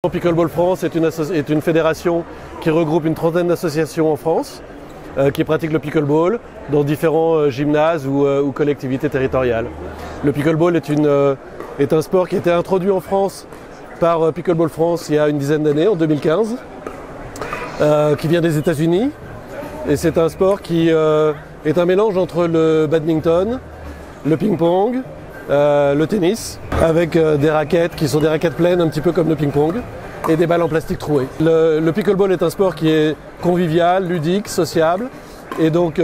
Pickleball France est une fédération qui regroupe une trentaine d'associations en France qui pratiquent le pickleball dans différents gymnases ou collectivités territoriales. Le pickleball est un sport qui a été introduit en France par Pickleball France il y a une dizaine d'années, en 2015, qui vient des États-Unis. Et c'est un sport qui est un mélange entre le badminton, le ping-pong, le tennis, avec des raquettes qui sont des raquettes pleines, un petit peu comme le ping-pong, et des balles en plastique trouées. Le pickleball est un sport qui est convivial, ludique, sociable, et donc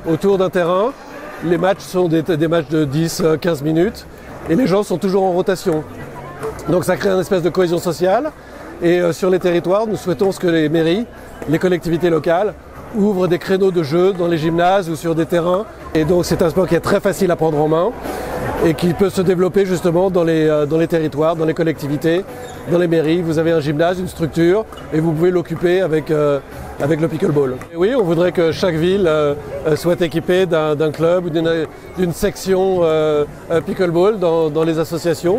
autour d'un terrain, les matchs sont des matchs de 10-15 minutes, et les gens sont toujours en rotation. Donc ça crée une espèce de cohésion sociale, et sur les territoires, nous souhaitons que les mairies, les collectivités locales, ouvrent des créneaux de jeu dans les gymnases ou sur des terrains. Et donc c'est un sport qui est très facile à prendre en main et qui peut se développer justement dans les territoires, dans les collectivités, dans les mairies. Vous avez un gymnase, une structure et vous pouvez l'occuper avec le pickleball. Et oui, on voudrait que chaque ville soit équipée d'un club ou d'une section pickleball dans les associations.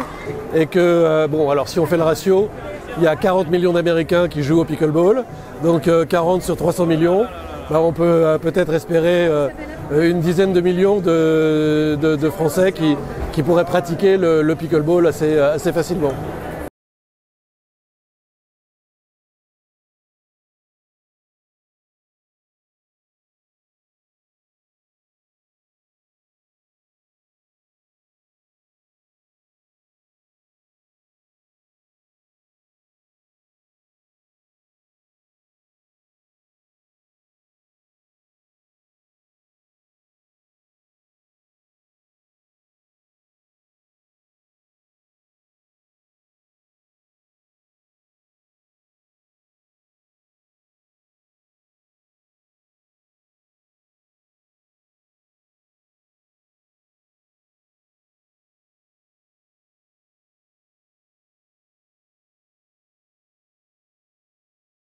Et que, bon, alors si on fait le ratio, il y a 40 millions d'Américains qui jouent au pickleball, donc 40 sur 300 millions. Ben on peut peut-être espérer une dizaine de millions de Français qui pourraient pratiquer le pickleball assez facilement.